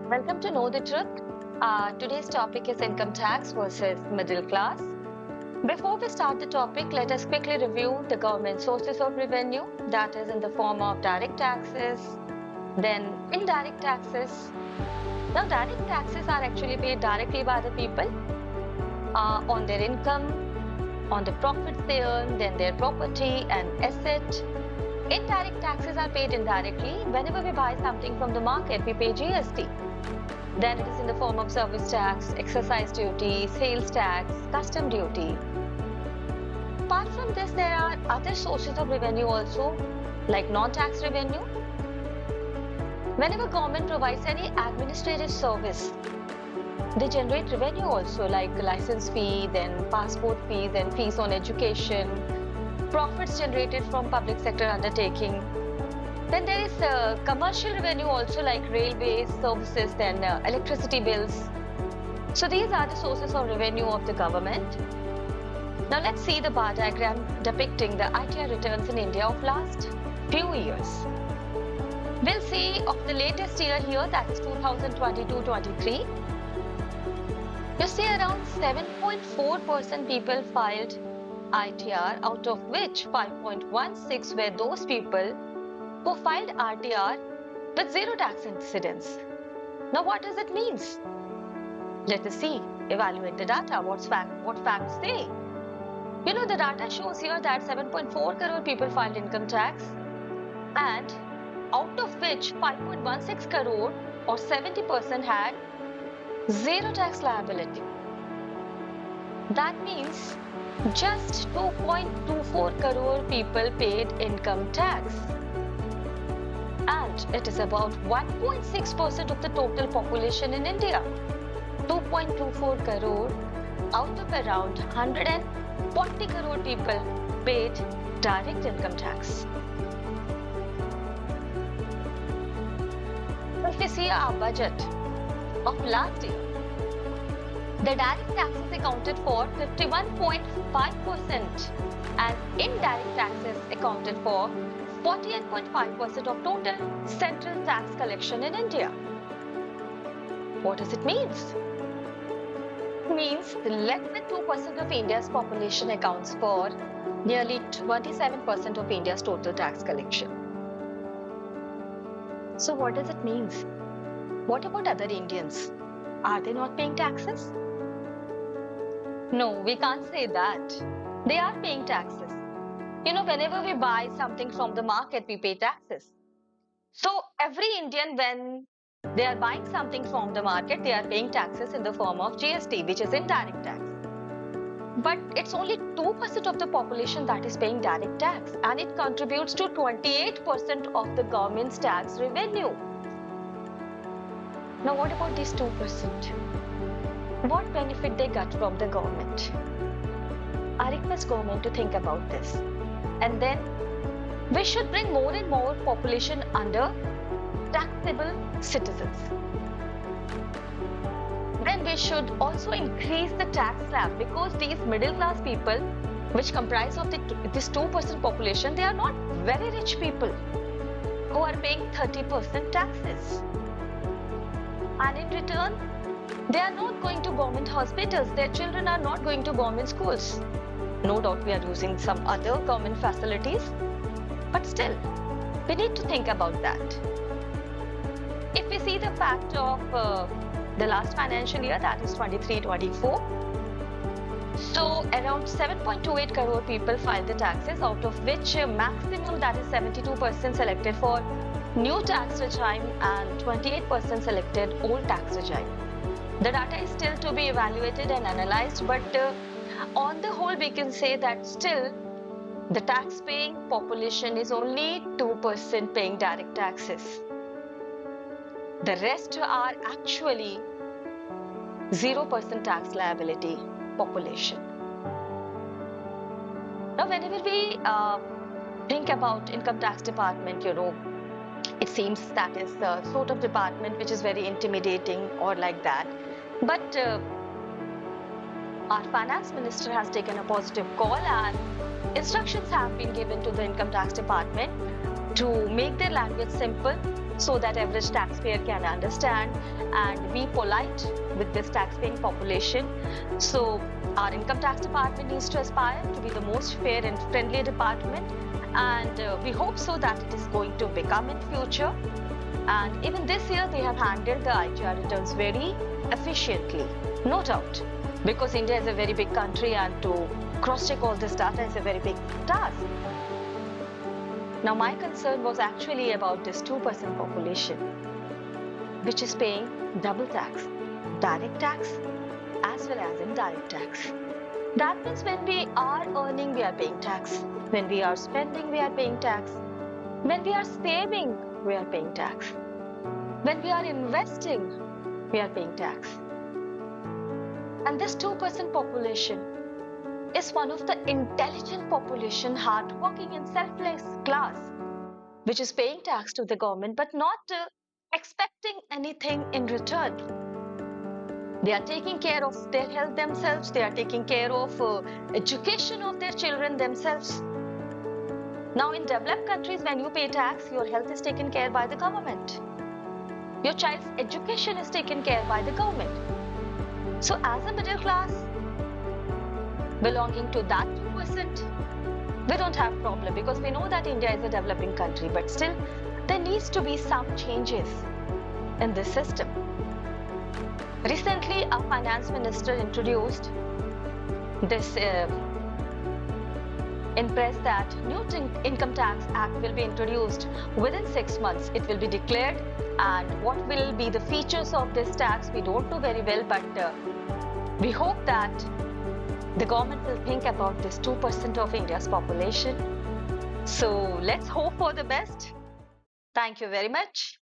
Welcome to Know the Truth. Today's topic is income tax versus middle class. Before we start the topic, let us quickly review the government sources of revenue, that is in the form of direct taxes, then indirect taxes. Now, direct taxes are actually paid directly by the people on their income, on the profits they earn, then their property and asset. Indirect taxes are paid indirectly. Whenever we buy something from the market, we pay GST. Then it is in the form of service tax, excise duty, sales tax, custom duty. Apart from this, there are other sources of revenue also, like non-tax revenue. Whenever government provides any administrative service, they generate revenue also, like license fee, then passport fees, then fees on education, profits generated from public sector undertaking. Then there is commercial revenue also, like railways, services, then electricity bills. So these are the sources of revenue of the government. Now let's see the bar diagram depicting the ITR returns in India of last few years. We'll see of the latest year here, that is 2022-23. You see around 7.4% people filed ITR, out of which 5.16 were those people who filed RTR with zero tax incidence. Now what does it mean? Let us see, evaluate the data, what facts say. You know, the data shows here that 7.4 crore people filed income tax, and out of which 5.16 crore or 70% had zero tax liability. That means just 2.24 crore people paid income tax. And it is about 1.6% of the total population in India. 2.24 crore out of around 140 crore people paid direct income tax. If we see our budget of last year, the direct taxes accounted for 51.5% and indirect taxes accounted for 48.5% of total central tax collection in India. What does it mean? It means less than 2% of India's population accounts for nearly 27% of India's total tax collection. So what does it mean? What about other Indians? Are they not paying taxes? No, we can't say that. They are paying taxes. You know, whenever we buy something from the market, we pay taxes. So every Indian, when they are buying something from the market, they are paying taxes in the form of GST, which is indirect tax. But it's only 2% of the population that is paying direct tax, and it contributes to 28% of the government's tax revenue. Now, what about these 2%? What benefit they got from the government? I request government to think about this. And then we should bring more and more population under taxable citizens. Then we should also increase the tax slab, because these middle class people, which comprise of this 2% population, they are not very rich people who are paying 30% taxes. And in return, they are not going to government hospitals. Their children are not going to government schools. No doubt we are using some other government facilities, but still, we need to think about that. If we see the fact of the last financial year, that is 23-24, so around 7.28 crore people filed the taxes, out of which maximum, that is 72% selected for new tax regime and 28% selected old tax regime. The data is still to be evaluated and analyzed, but on the whole, we can say that still the tax-paying population is only 2% paying direct taxes. The rest are actually 0% tax liability population. Now, whenever we think about income tax department, you know, it seems that is the sort of department which is very intimidating or like that. But our finance minister has taken a positive call, and instructions have been given to the income tax department to make their language simple so that average taxpayer can understand and be polite with this taxpaying population. So our income tax department needs to aspire to be the most fair and friendly department, and we hope so that it is going to become in future. And even this year they have handled the ITR returns very efficiently, no doubt, because India is a very big country and to cross-check all this data is a very big task. Now my concern was actually about this 2% population, which is paying double tax, direct tax as well as indirect tax. That means when we are earning, we are paying tax. When we are spending, we are paying tax. When we are saving, we are paying tax. When we are investing, we are paying tax. And this 2% population is one of the intelligent population, hardworking and selfless class, which is paying tax to the government but not expecting anything in return. They are taking care of their health themselves. They are taking care of education of their children themselves. Now in developed countries, when you pay tax, your health is taken care by the government. Your child's education is taken care by the government. So as a middle class, belonging to that 2%, we don't have problem because we know that India is a developing country, but still there needs to be some changes in this system. Recently, our finance minister introduced this in press that new income tax act will be introduced within 6 months. It will be declared, and what will be the features of this tax we don't know very well, but we hope that the government will think about this 2% of India's population. So let's hope for the best. Thank you very much.